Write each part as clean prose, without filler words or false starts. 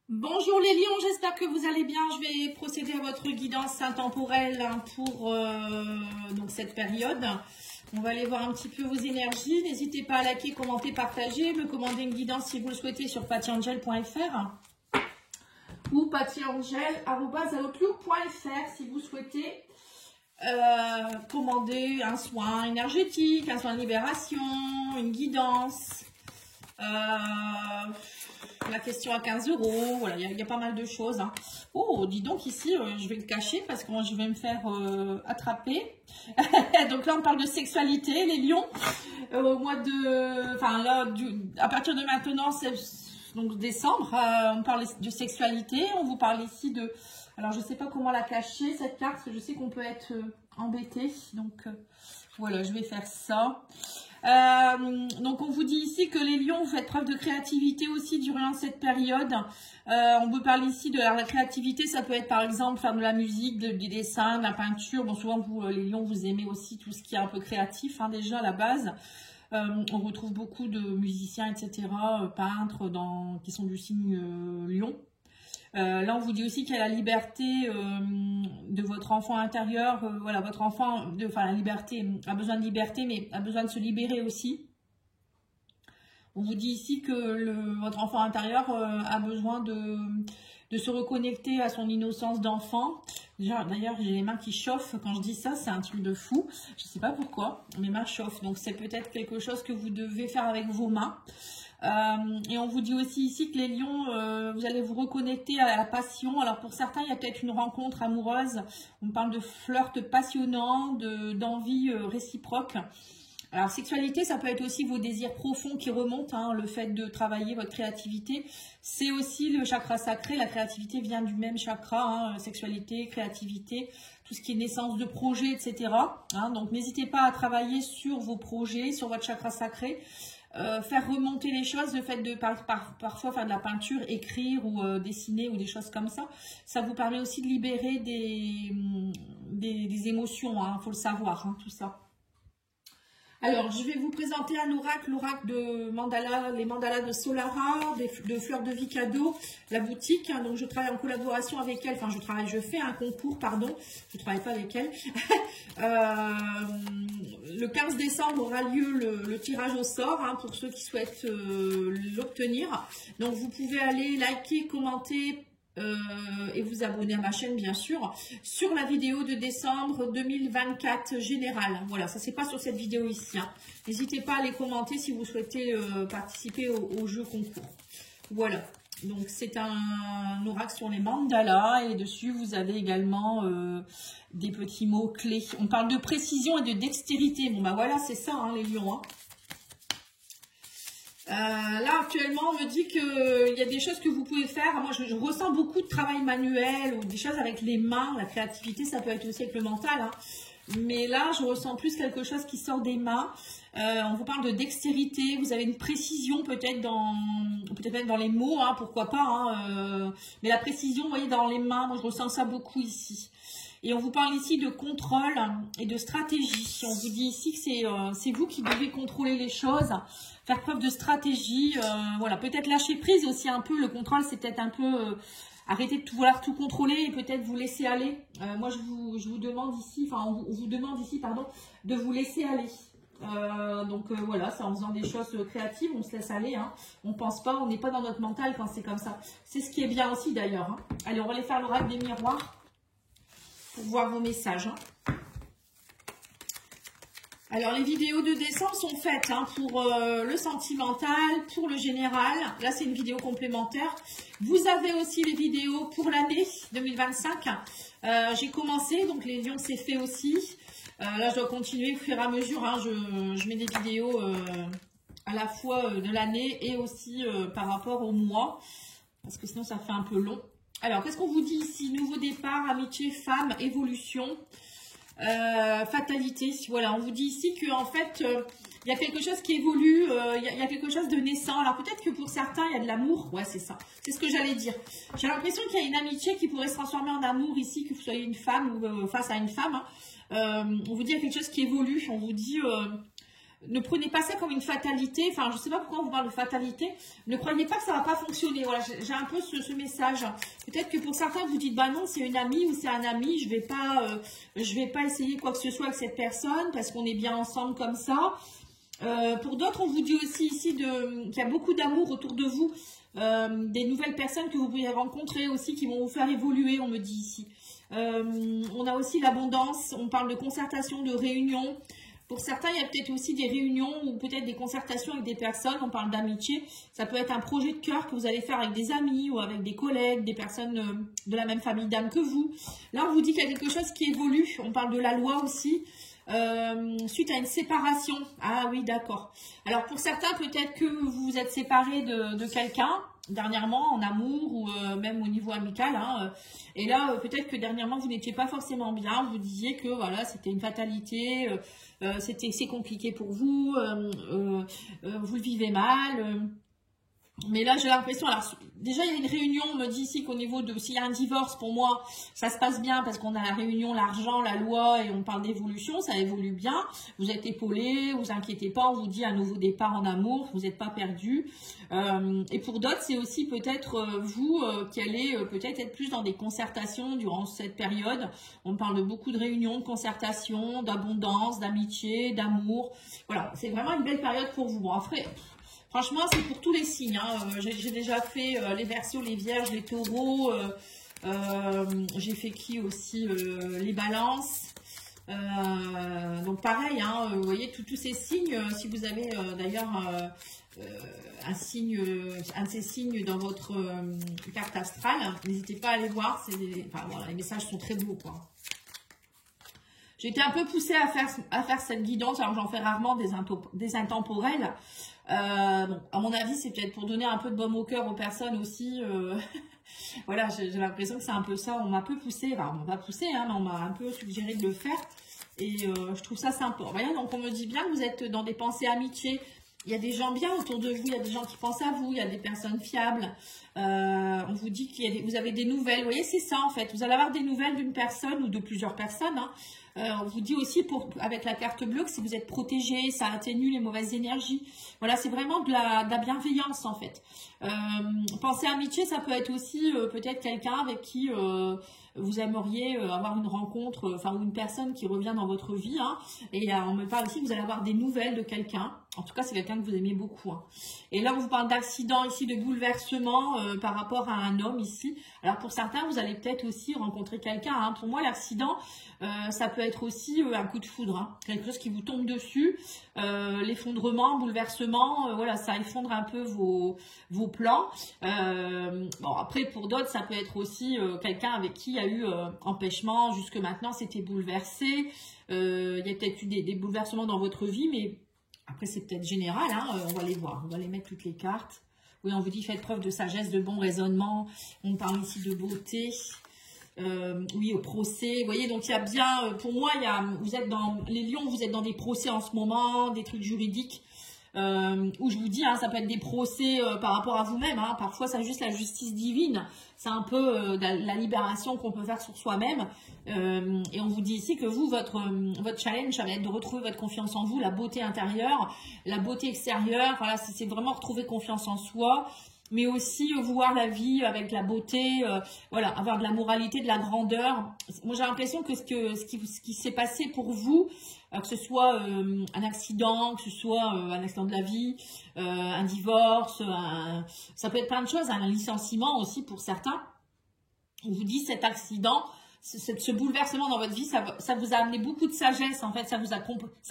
Bonjour les lions, j'espère que vous allez bien. Je vais procéder à votre guidance intemporelle pour donc cette période. On va aller voir un petit peu vos énergies. N'hésitez pas à liker, commenter, partager, me commander une guidance si vous le souhaitez sur pattyangel.fr ou pattyangel@outlook.fr si vous souhaitez commander un soin énergétique, un soin de libération, une guidance. La question à 15 €, voilà, il y a pas mal de choses. Hein. Oh, dis donc ici, je vais le cacher parce que je vais me faire attraper. Donc là, on parle de sexualité, les lions. Au mois de, enfin là, à partir de maintenant, donc décembre, on parle de sexualité. On vous parle ici de, alors je sais pas comment la cacher cette carte, parce que je sais qu'on peut être embêté. Donc voilà, je vais faire ça. Donc on vous dit ici que les lions, vous faites preuve de créativité aussi durant cette période. On vous parle ici de la créativité, ça peut être par exemple faire de la musique, du dessin, de la peinture. Bon, souvent vous les lions, vous aimez aussi tout ce qui est un peu créatif, hein, déjà à la base. On retrouve beaucoup de musiciens, etc., peintres qui sont du signe lion. Là, on vous dit aussi qu'il y a la liberté de votre enfant intérieur. Voilà, votre enfant, la liberté, a besoin de liberté, mais a besoin de se libérer aussi. On vous dit ici que votre enfant intérieur a besoin de se reconnecter à son innocence d'enfant. D'ailleurs, j'ai les mains qui chauffent quand je dis ça, c'est un truc de fou. Je ne sais pas pourquoi, mes mains chauffent. Donc, c'est peut-être quelque chose que vous devez faire avec vos mains. Et on vous dit aussi ici que les lions, vous allez vous reconnecter à la passion. Alors pour certains, il y a peut-être une rencontre amoureuse. On parle de flirt passionnant, d'envie réciproque. Alors sexualité, ça peut être aussi vos désirs profonds qui remontent, hein, le fait de travailler votre créativité. C'est aussi le chakra sacré, la créativité vient du même chakra, hein, sexualité, créativité, tout ce qui est naissance de projets, etc. Hein, donc n'hésitez pas à travailler sur vos projets, sur votre chakra sacré. Faire remonter les choses, le fait de parfois faire de la peinture, écrire ou dessiner ou des choses comme ça, ça vous permet aussi de libérer des émotions, hein, faut le savoir, hein, tout ça. Alors, je vais vous présenter un oracle, l'oracle de mandala, les mandalas de Solara, de Fleurs de Vie Cadeau, la boutique. Hein, donc, je travaille en collaboration avec elle. Enfin, je fais un concours, pardon. Je ne travaille pas avec elle. Le 15 décembre aura lieu le tirage au sort, hein, pour ceux qui souhaitent l'obtenir. Donc, vous pouvez aller liker, commenter, et vous abonner à ma chaîne bien sûr, sur la vidéo de décembre 2024 générale. Voilà, ça c'est pas sur cette vidéo ici. Hein. N'hésitez pas à les commenter si vous souhaitez participer au jeu concours. Voilà, donc c'est un oracle sur les mandalas et dessus vous avez également des petits mots clés. On parle de précision et de dextérité. Bon bah voilà, c'est ça hein, les lions. Hein. Là actuellement on me dit qu'il y a des choses que vous pouvez faire. Moi je ressens beaucoup de travail manuel ou des choses avec les mains. La créativité ça peut être aussi avec le mental, hein. Mais là je ressens plus quelque chose qui sort des mains. On vous parle de dextérité, vous avez une précision peut-être même dans les mots, hein, pourquoi pas, hein, mais la précision vous voyez dans les mains, moi je ressens ça beaucoup ici. Et on vous parle ici de contrôle et de stratégie. On vous dit ici que c'est vous qui devez contrôler les choses, faire preuve de stratégie. Voilà, peut-être lâcher prise aussi un peu. Le contrôle, c'est peut-être un peu arrêter de vouloir tout contrôler et peut-être vous laisser aller. Moi, je vous demande ici, enfin, on vous demande ici, pardon, de vous laisser aller. Voilà, c'est en faisant des choses créatives, on se laisse aller. Hein. On pense pas, on n'est pas dans notre mental quand c'est comme ça. C'est ce qui est bien aussi d'ailleurs. Hein. Allez, on va aller faire l'oracle des miroirs. Pour voir vos messages. Hein. Alors, les vidéos de décembre sont faites hein, pour le sentimental, pour le général. Là, c'est une vidéo complémentaire. Vous avez aussi les vidéos pour l'année 2025. J'ai commencé, donc les lions, c'est fait aussi. Là, je dois continuer au fur et à mesure. Hein, je mets des vidéos à la fois de l'année et aussi par rapport au mois. Parce que sinon, ça fait un peu long. Alors, qu'est-ce qu'on vous dit ici? Nouveau départ, amitié, femme, évolution, fatalité. Voilà, on vous dit ici qu'en fait, il y a quelque chose qui évolue, il y a quelque chose de naissant. Alors, peut-être que pour certains, il y a de l'amour. Ouais, c'est ça. C'est ce que j'allais dire. J'ai l'impression qu'il y a une amitié qui pourrait se transformer en amour ici, que vous soyez une femme ou face à une femme. Hein. On vous dit qu'il y a quelque chose qui évolue. On vous dit... ne prenez pas ça comme une fatalité. Enfin, je ne sais pas pourquoi on vous parle de fatalité. Ne croyez pas que ça ne va pas fonctionner. Voilà, j'ai un peu ce message. Peut-être que pour certains, vous dites, bah non, c'est une amie ou c'est un ami. Je vais pas essayer quoi que ce soit avec cette personne parce qu'on est bien ensemble comme ça. Pour d'autres, on vous dit aussi ici qu'il y a beaucoup d'amour autour de vous. Des nouvelles personnes que vous pouvez rencontrer aussi qui vont vous faire évoluer, on me dit ici. On a aussi l'abondance. On parle de concertation, de réunion. Pour certains, il y a peut-être aussi des réunions ou peut-être des concertations avec des personnes. On parle d'amitié. Ça peut être un projet de cœur que vous allez faire avec des amis ou avec des collègues, des personnes de la même famille d'âme que vous. Là, on vous dit qu'il y a quelque chose qui évolue. On parle de la loi aussi. Suite à une séparation. Ah oui, d'accord. Alors, pour certains, peut-être que vous vous êtes séparés de quelqu'un dernièrement en amour ou même au niveau amical. Hein, et là, peut-être que dernièrement, vous n'étiez pas forcément bien. Vous disiez que voilà, c'était une fatalité. C'est compliqué pour vous, vous le vivez mal. Mais là, j'ai l'impression, alors déjà, il y a une réunion, on me dit ici qu'au niveau de, s'il y a un divorce, pour moi, ça se passe bien parce qu'on a la réunion, l'argent, la loi et on parle d'évolution, ça évolue bien. Vous êtes épaulés, vous inquiétez pas, on vous dit un nouveau départ en amour, vous n'êtes pas perdu. Et pour d'autres, c'est aussi peut-être vous qui allez peut-être être plus dans des concertations durant cette période. On parle de beaucoup de réunions, de concertations, d'abondance, d'amitié, d'amour. Voilà, c'est vraiment une belle période pour vous. Bon, après... Franchement, c'est pour tous les signes. Hein. J'ai déjà fait les Verseaux, les Vierges, les Taureaux. J'ai fait qui aussi les Balances. Donc pareil, hein, vous voyez, tous ces signes. Si vous avez d'ailleurs un de ces signes dans votre carte astrale, n'hésitez pas à aller voir. Enfin, voilà, les messages sont très beaux, quoi. J'ai été un peu poussée à faire cette guidance, alors j'en fais rarement des intemporels. Bon, à mon avis, c'est peut-être pour donner un peu de baume au cœur aux personnes aussi. Voilà, j'ai l'impression que c'est un peu ça. On m'a un peu poussé, enfin, on m'a pas poussé, hein, mais on m'a un peu suggéré de le faire. Et je trouve ça sympa. Vous voyez, donc on me dit bien que vous êtes dans des pensées amitié. Il y a des gens bien autour de vous, il y a des gens qui pensent à vous, il y a des personnes fiables. On vous dit que vous avez des nouvelles. Vous voyez, c'est ça en fait. Vous allez avoir des nouvelles d'une personne ou de plusieurs personnes. Hein. On vous dit aussi avec la carte bleue que si vous êtes protégé, ça atténue les mauvaises énergies. Voilà, c'est vraiment de la bienveillance en fait. Penser amitié, ça peut être aussi peut-être quelqu'un avec qui vous aimeriez avoir une rencontre, enfin ou une personne qui revient dans votre vie. Hein, et on me parle aussi que vous allez avoir des nouvelles de quelqu'un. En tout cas, c'est quelqu'un que vous aimez beaucoup. Hein. Et là, on vous parle d'accident ici, de bouleversement par rapport à un homme ici. Alors pour certains, vous allez peut-être aussi rencontrer quelqu'un. Hein. Pour moi, l'accident, ça peut être aussi un coup de foudre. Hein. Quelque chose qui vous tombe dessus. L'effondrement, bouleversement, voilà, ça effondre un peu vos plans. Bon, après, pour d'autres, ça peut être aussi quelqu'un avec qui il y a eu empêchement. Jusque maintenant, c'était bouleversé. Il y a peut-être eu des bouleversements dans votre vie, mais après, c'est peut-être général. Hein, on va les voir. On va les mettre toutes les cartes. Oui, on vous dit faites preuve de sagesse, de bon raisonnement. On parle ici de beauté. Oui, au procès. Vous voyez, donc il y a bien, pour moi, vous êtes dans les lions, vous êtes dans des procès en ce moment, des trucs juridiques. Où je vous dis, hein, ça peut être des procès par rapport à vous-même. Hein, parfois, c'est juste la justice divine. C'est un peu la libération qu'on peut faire sur soi-même. Et on vous dit ici que vous, votre challenge, ça va être de retrouver votre confiance en vous, la beauté intérieure, la beauté extérieure. Voilà, c'est vraiment retrouver confiance en soi. Mais aussi voir la vie avec la beauté, voilà, avoir de la moralité, de la grandeur. Moi, j'ai l'impression que ce qui s'est passé pour vous, que ce soit un accident, que ce soit un accident de la vie, un divorce, ça peut être plein de choses, un licenciement aussi pour certains. On vous dit cet accident, ce bouleversement dans votre vie, ça vous a amené beaucoup de sagesse, en fait, ça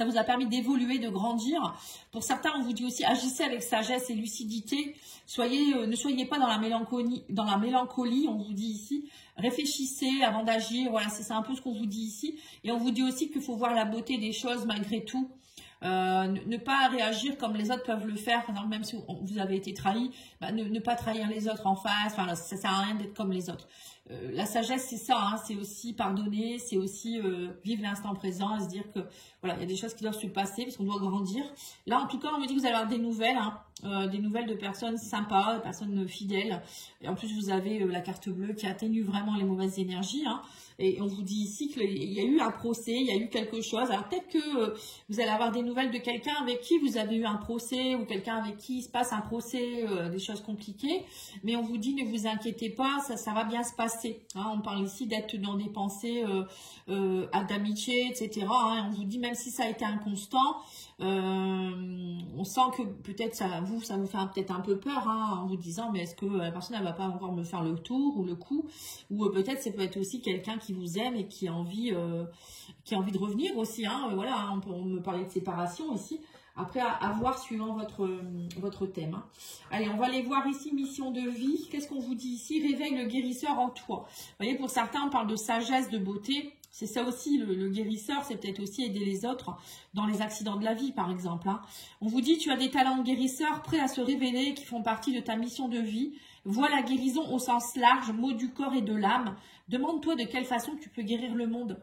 vous a permis d'évoluer, de grandir. Pour certains, on vous dit aussi, agissez avec sagesse et lucidité, ne soyez pas dans la mélancolie, on vous dit ici, réfléchissez avant d'agir, voilà, c'est un peu ce qu'on vous dit ici. Et on vous dit aussi qu'il faut voir la beauté des choses malgré tout. Ne pas réagir comme les autres peuvent le faire, par exemple, même si vous avez été trahi, bah, ne pas trahir les autres en face, enfin, ça sert à rien d'être comme les autres. La sagesse, c'est ça, hein, c'est aussi pardonner, c'est aussi vivre l'instant présent et se dire que voilà, il y a des choses qui doivent se passer parce qu'on doit grandir. Là, en tout cas, on me dit que vous allez avoir des nouvelles, hein, des nouvelles de personnes sympas, de personnes fidèles. Et en plus, vous avez la carte bleue qui atténue vraiment les mauvaises énergies. Hein. Et on vous dit ici qu'il y a eu un procès, il y a eu quelque chose. Alors peut-être que vous allez avoir des nouvelles nouvelles de quelqu'un avec qui vous avez eu un procès ou quelqu'un avec qui il se passe un procès, des choses compliquées. Mais on vous dit, ne vous inquiétez pas, ça va bien se passer. Hein. On parle ici d'être dans des pensées d'amitié, etc. Hein. On vous dit, même si ça a été inconstant, on sent que peut-être ça vous fait peut-être un peu peur, hein, en vous disant, mais est-ce que la personne, elle va pas encore me faire le tour ou le coup, ou peut-être ça peut être aussi quelqu'un qui vous aime et qui a envie de revenir aussi, hein, voilà, hein, on me parlait de séparation ici, après à voir suivant votre thème. Hein. Allez, on va aller voir ici, mission de vie, qu'est-ce qu'on vous dit ici? Réveille le guérisseur en toi. Vous voyez, pour certains, on parle de sagesse, de beauté, c'est ça aussi, le guérisseur, c'est peut-être aussi aider les autres dans les accidents de la vie, par exemple. Hein. On vous dit, tu as des talents de guérisseur prêts à se révéler, qui font partie de ta mission de vie. Vois la guérison au sens large, mot du corps et de l'âme. Demande-toi de quelle façon tu peux guérir le monde.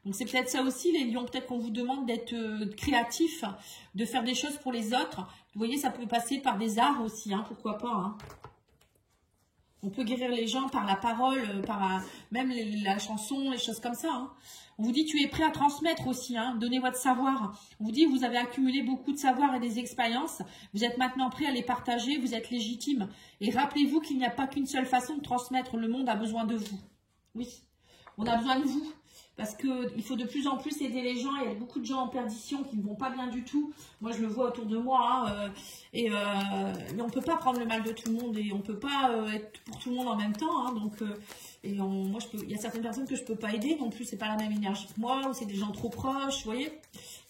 Donc c'est peut-être ça aussi, les lions, peut-être qu'on vous demande d'être créatif, de faire des choses pour les autres. Vous voyez, ça peut passer par des arts aussi, hein, pourquoi pas. Hein. On peut guérir les gens par la parole, par même la chanson, les choses comme ça. Hein. On vous dit, tu es prêt à transmettre aussi, hein, donnez votre savoir. On vous dit, vous avez accumulé beaucoup de savoir et des expériences. Vous êtes maintenant prêt à les partager, vous êtes légitime. Et rappelez-vous qu'il n'y a pas qu'une seule façon de transmettre, le monde a besoin de vous. Oui, on a besoin de vous. Parce qu'il faut de plus en plus aider les gens. Il y a beaucoup de gens en perdition qui ne vont pas bien du tout. Moi, je le vois autour de moi. Hein, mais on ne peut pas prendre le mal de tout le monde. Et on ne peut pas être pour tout le monde en même temps. Hein, donc, il y a certaines personnes que je ne peux pas aider. Non plus, ce n'est pas la même énergie que moi. Ou c'est des gens trop proches. Vous voyez.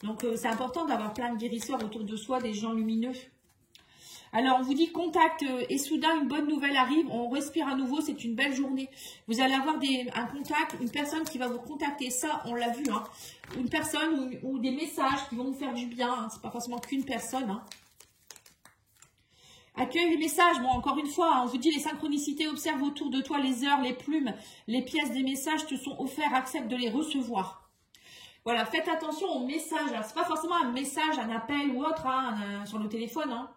Donc, c'est important d'avoir plein de guérisseurs autour de soi. Des gens lumineux. Alors, on vous dit contact et soudain, une bonne nouvelle arrive. On respire à nouveau, c'est une belle journée. Vous allez avoir un contact, une personne qui va vous contacter. Ça, on l'a vu. Hein. Une personne ou des messages qui vont vous faire du bien. Hein. Ce n'est pas forcément qu'une personne. Hein. Accueille les messages. Bon, encore une fois, hein, on vous dit les synchronicités. Observe autour de toi les heures, les plumes, les pièces des messages te sont offerts. Accepte de les recevoir. Voilà, faites attention aux messages. Alors, ce n'est pas forcément un message, un appel ou autre hein, sur le téléphone. Hein.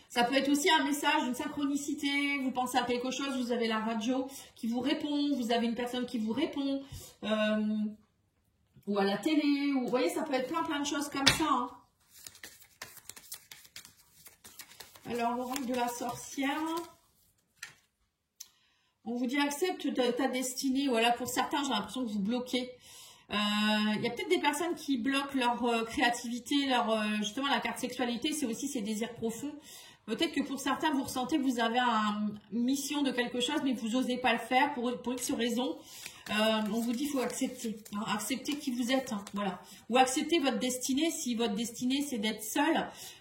Ça peut être aussi un message, une synchronicité, vous pensez à quelque chose, vous avez la radio qui vous répond, vous avez une personne qui vous répond, ou à la télé, ou, vous voyez, ça peut être plein de choses comme ça. Hein. Alors, l'oracle de la sorcière, on vous dit accepte ta destinée, voilà, pour certains, j'ai l'impression que vous bloquez. Il y a peut-être des personnes qui bloquent leur créativité, justement la carte sexualité, c'est aussi ses désirs profonds. Peut-être que pour certains, vous ressentez que vous avez une mission de quelque chose, mais que vous n'osez pas le faire pour X raison. On vous dit qu'il faut accepter. Hein, accepter qui vous êtes. Hein, voilà. Ou accepter votre destinée. Si votre destinée, c'est d'être seul,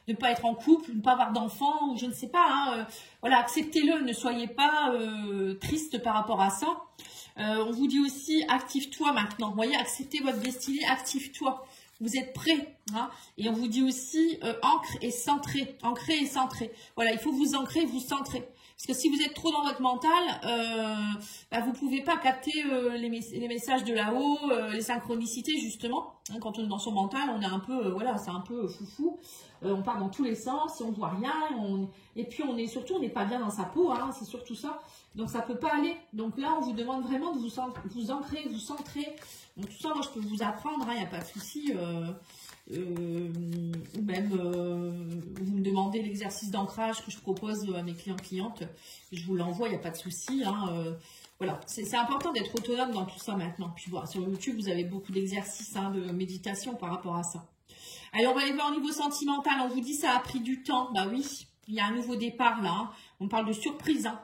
de ne pas être en couple, de ne pas avoir d'enfant, ou je ne sais pas. Hein, voilà, acceptez-le. Ne soyez pas triste par rapport à ça. On vous dit aussi, active-toi maintenant. Vous voyez, acceptez votre destinée, active-toi. Vous êtes prêts. Hein, et on vous dit aussi, ancre et centré. Ancré et centré. Voilà, il faut vous ancrer, vous centrer. Parce que si vous êtes trop dans votre mental, vous ne pouvez pas capter les messages de là-haut, les synchronicités justement. Hein, quand on est dans son mental, on est un peu, voilà, c'est un peu foufou. On part dans tous les sens, on ne voit rien. Et puis on n'est pas bien dans sa peau, hein, c'est surtout ça. Donc ça ne peut pas aller. Donc là, on vous demande vraiment de vous ancrer, vous centrer. Donc tout ça, moi je peux vous apprendre, il n'y a pas de souci. Ou même vous me demandez l'exercice d'ancrage que je propose à mes clientes, je vous l'envoie, il n'y a pas de souci. Hein, voilà, c'est important d'être autonome dans tout ça maintenant. Puis voilà, sur YouTube, vous avez beaucoup d'exercices de méditation par rapport à ça. Allez, on va aller voir au niveau sentimental. On vous dit ça a pris du temps. Bah oui, il y a un nouveau départ là. Hein. On parle de surprise. Hein.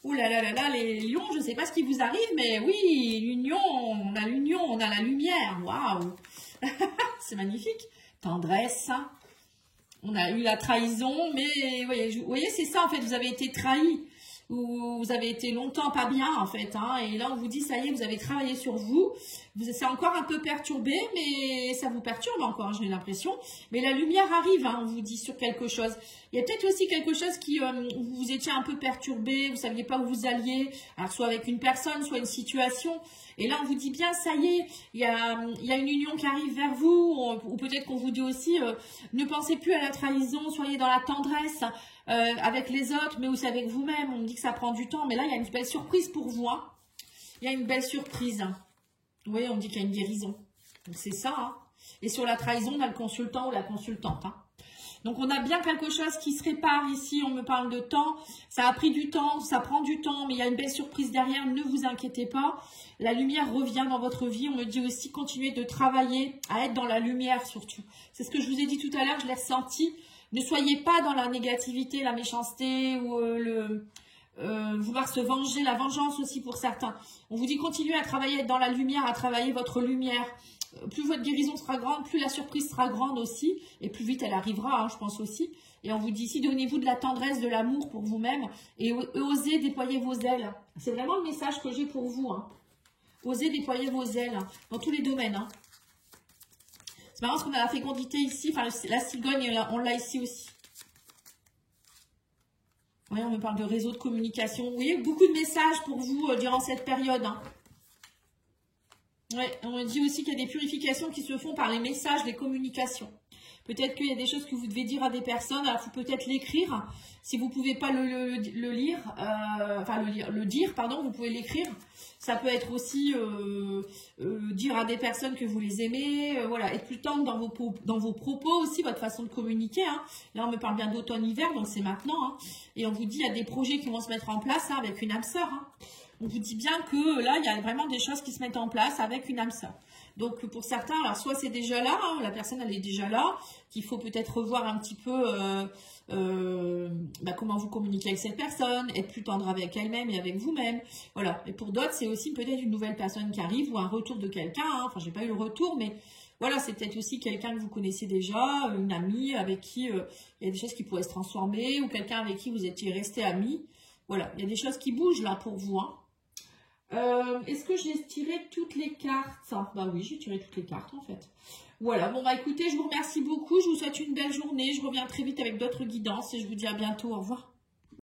Ouh là là là là, les lions, je ne sais pas ce qui vous arrive, mais oui, l'union, on a la lumière. Waouh. C'est magnifique. Tendresse. On a eu la trahison, mais vous voyez, c'est ça en fait, vous avez été trahi. Vous avez été longtemps pas bien en fait. Hein, et là, on vous dit, ça y est, vous avez travaillé sur vous. C'est encore un peu perturbé, mais ça vous perturbe encore, j'ai l'impression. Mais la lumière arrive, hein, on vous dit, sur quelque chose. Il y a peut-être aussi quelque chose où vous étiez un peu perturbé, vous ne saviez pas où vous alliez, alors soit avec une personne, soit une situation. Et là, on vous dit bien, ça y est, il y a une union qui arrive vers vous, ou peut-être qu'on vous dit aussi, ne pensez plus à la trahison, soyez dans la tendresse avec les autres, mais aussi avec vous-même. On me dit que ça prend du temps, mais là, il y a une belle surprise pour vous. Hein. Il y a une belle surprise. Hein. Vous voyez, on dit qu'il y a une guérison. Donc, c'est ça. Hein. Et sur la trahison, on a le consultant ou la consultante. Hein. Donc, on a bien quelque chose qui se répare ici. On me parle de temps. Ça a pris du temps, ça prend du temps, mais il y a une belle surprise derrière. Ne vous inquiétez pas. La lumière revient dans votre vie. On me dit aussi continuez de travailler à être dans la lumière surtout. C'est ce que je vous ai dit tout à l'heure, je l'ai ressenti. Ne soyez pas dans la négativité, la méchanceté ou vouloir se venger, la vengeance aussi pour certains. On vous dit continuez à travailler, être dans la lumière, à travailler votre lumière. Plus votre guérison sera grande, plus la surprise sera grande aussi, et plus vite elle arrivera, hein, je pense aussi. Et on vous dit ici, donnez-vous de la tendresse, de l'amour pour vous-même, et osez déployer vos ailes. C'est vraiment le message que j'ai pour vous. Hein. Osez déployer vos ailes, hein, dans tous les domaines. Hein. C'est marrant parce qu'on a la fécondité ici, enfin la cigogne, on l'a ici aussi. Oui, on me parle de réseau de communication. Vous voyez, beaucoup de messages pour vous durant cette période. Hein. Ouais, on dit aussi qu'il y a des purifications qui se font par les messages, les communications. Peut-être qu'il y a des choses que vous devez dire à des personnes, alors il faut peut-être l'écrire. Si vous ne pouvez pas le dire, vous pouvez l'écrire. Ça peut être aussi dire à des personnes que vous les aimez, voilà, être plus tendre dans vos propos aussi, votre façon de communiquer. Hein. Là, on me parle bien d'automne-hiver, donc c'est maintenant. Hein. Et on vous dit, il y a des projets qui vont se mettre en place hein, avec une âme sœur. Hein. On vous dit bien que là, il y a vraiment des choses qui se mettent en place avec une âme sœur. Donc, pour certains, alors soit c'est déjà là, hein, la personne, elle est déjà là, qu'il faut peut-être revoir un petit peu comment vous communiquez avec cette personne, être plus tendre avec elle-même et avec vous-même. Voilà. Et pour d'autres, c'est aussi peut-être une nouvelle personne qui arrive ou un retour de quelqu'un. Hein. Enfin, j'ai pas eu le retour, mais voilà, c'est peut-être aussi quelqu'un que vous connaissez déjà, une amie avec qui il y a des choses qui pourraient se transformer ou quelqu'un avec qui vous étiez resté amis. Voilà, il y a des choses qui bougent là pour vous. Hein. Est-ce que j'ai tiré toutes les cartes? Bah oui, j'ai tiré toutes les cartes en fait. Voilà, bon bah écoutez, je vous remercie beaucoup. Je vous souhaite une belle journée. Je reviens très vite avec d'autres guidances et je vous dis à bientôt. Au revoir.